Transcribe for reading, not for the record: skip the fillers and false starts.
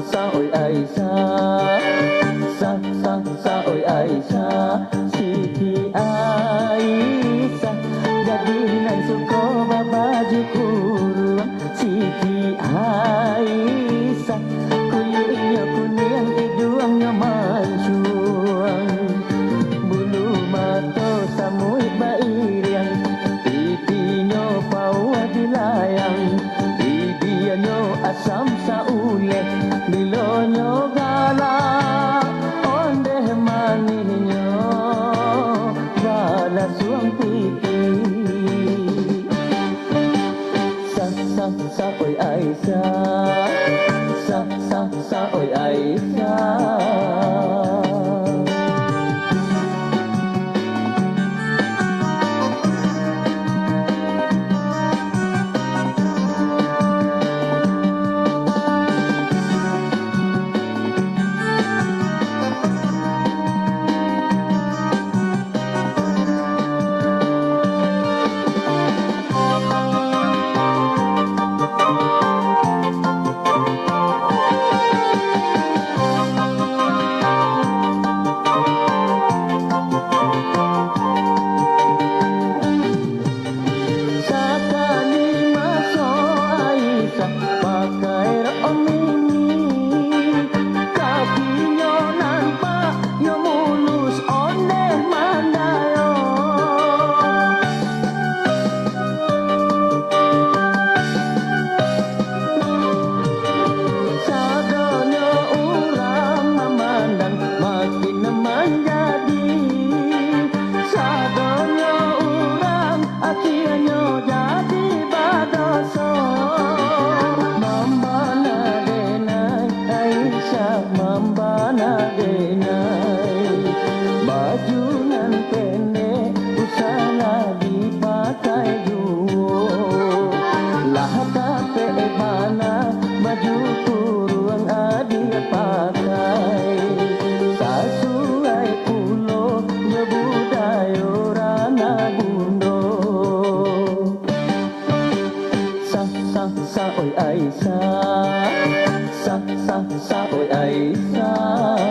sa oy ay sa oy ay sa Siti Aisyah gadinan suko babaju kuruang Siti Aisyah kulitnya kuning hidungnya mancung bulu mata samui bairiang pipinya pawa dilayang bibiannya asam saulek bilonyo galak ondeh manisnya bala suang pipi sa oy Aisyah sa oy Aisyah. Mambana denai baju nan pendek usana dipakai juo lah tape bana baju kuruang adia pakai sasuai pulo nyebudayo rana bundo sa oy Aisyah sa oy Aisyah.